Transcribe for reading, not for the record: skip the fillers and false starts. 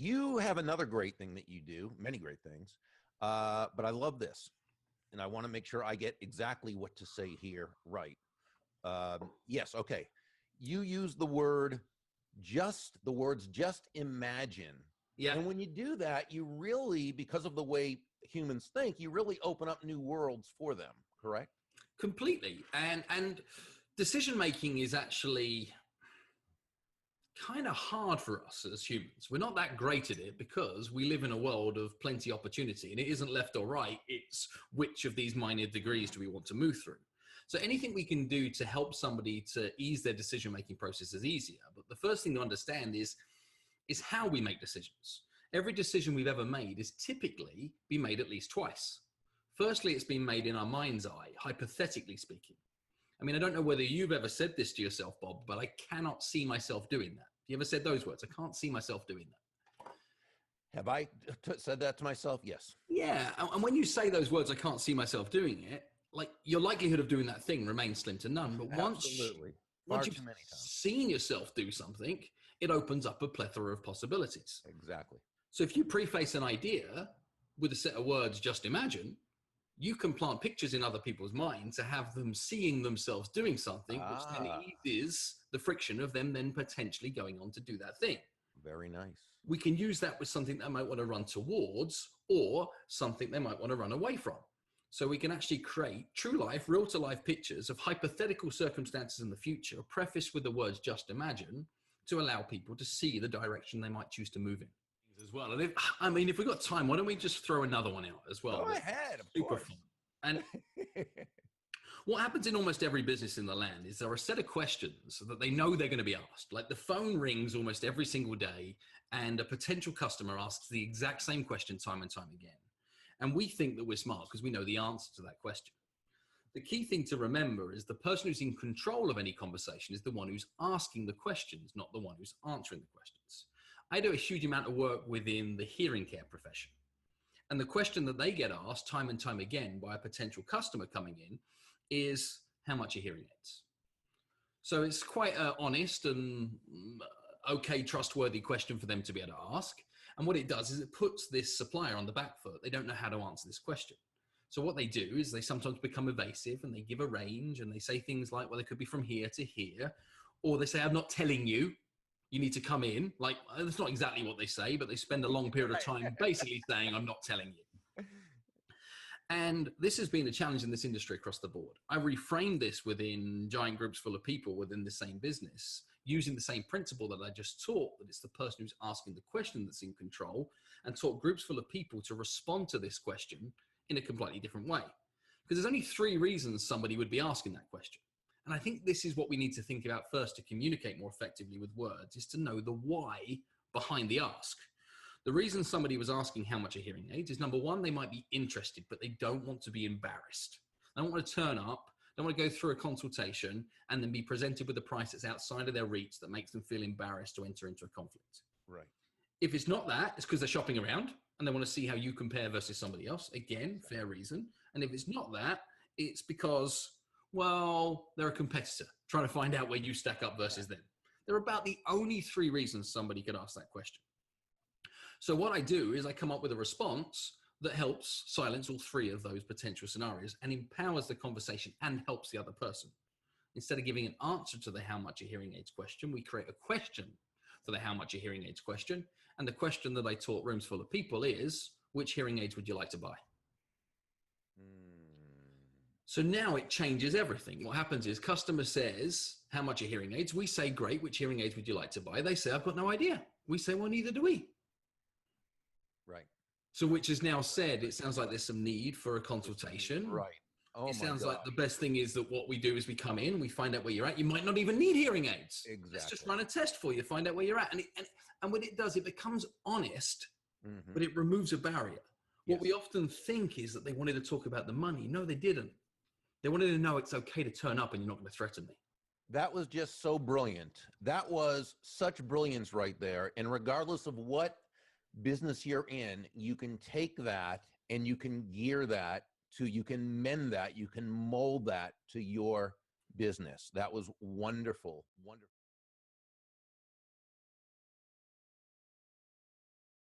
You have another great thing that you do, many great things, but I love this, and I want to make sure I get exactly what to say here right. Yes, okay. You use the words just imagine. Yeah. And when you do that, you really, because of the way humans think, you really open up new worlds for them, correct? Completely. And decision making is actually kind of hard for us as humans. We're not that great at it because we live in a world of plenty of opportunity, and it isn't left or right. It's which of these minor degrees do we want to move through? So anything we can do to help somebody to ease their decision-making process is easier. But the first thing to understand is how we make decisions. Every decision we've ever made is typically been made at least twice. Firstly, it's been made in our mind's eye, hypothetically speaking. I mean, I don't know whether you've ever said this to yourself, Bob, but I cannot see myself doing that. You ever said those words? I can't see myself doing that. Have I said that to myself? Yes. Yeah. And when you say those words, I can't see myself doing it, like your likelihood of doing that thing remains slim to none. But once you've seen yourself do something, it opens up a plethora of possibilities. Exactly. So if you preface an idea with a set of words, just imagine, you can plant pictures in other people's minds to have them seeing themselves doing something, which then eases the friction of them then potentially going on to do that thing. Very nice. We can use that with something they might want to run towards or something they might want to run away from. So we can actually create true life, real to life pictures of hypothetical circumstances in the future, prefaced with the words just imagine, to allow people to see the direction they might choose to move in as well. And if we've got time, why don't we just throw another one out as well? Go ahead, of super course. Fun. And what happens in almost every business in the land is there are a set of questions that they know they're going to be asked. Like the phone rings almost every single day and a potential customer asks the exact same question time and time again. And we think that we're smart because we know the answer to that question. The key thing to remember is the person who's in control of any conversation is the one who's asking the questions, not the one who's answering the questions. I do a huge amount of work within the hearing care profession. And the question that they get asked time and time again by a potential customer coming in is, how much are hearing aids? So it's quite an honest and okay, trustworthy question for them to be able to ask. And what it does is it puts this supplier on the back foot. They don't know how to answer this question. So what they do is they sometimes become evasive and they give a range and they say things like, well, it could be from here to here. Or they say, I'm not telling you, you need to come in. Like, that's not exactly what they say, but they spend a long period of time basically saying, I'm not telling you. And this has been a challenge in this industry across the board. I reframed this within giant groups full of people within the same business, using the same principle that I just taught, that it's the person who's asking the question that's in control, and taught groups full of people to respond to this question in a completely different way. Because there's only 3 reasons somebody would be asking that question. And I think this is what we need to think about first to communicate more effectively with words, is to know the why behind the ask. The reason somebody was asking how much are hearing aids is, number one, they might be interested, but they don't want to be embarrassed. They don't want to turn up, don't want to go through a consultation and then be presented with a price that's outside of their reach that makes them feel embarrassed to enter into a conflict. Right. If it's not that, it's because they're shopping around and they want to see how you compare versus somebody else. Again, fair reason. And if it's not that, it's because, well, they're a competitor trying to find out where you stack up versus them. They're about the only 3 reasons somebody could ask that question. So what I do is I come up with a response that helps silence all 3 of those potential scenarios and empowers the conversation and helps the other person. Instead of giving an answer to the how much are hearing aids question, we create a question for the how much are hearing aids question. And the question that I taught rooms full of people is, which hearing aids would you like to buy? So now it changes everything. What happens is customer says, how much are hearing aids? We say, great, which hearing aids would you like to buy? They say, I've got no idea. We say, well, neither do we. Right. So which is now said, it sounds like there's some need for a consultation. Right. Oh, it sounds like the best thing is that what we do is we come in, we find out where you're at. You might not even need hearing aids. Exactly. Let's just run a test for you, find out where you're at. And when it does, it becomes honest, but it removes a barrier. What we often think is that they wanted to talk about the money. No, they didn't. They wanted to know it's okay to turn up and you're not going to threaten me. That was just so brilliant. That was such brilliance right there. And regardless of what business you're in, you can take that and you can gear that to, you can mend that, you can mold that to your business. That was wonderful. Wonderful.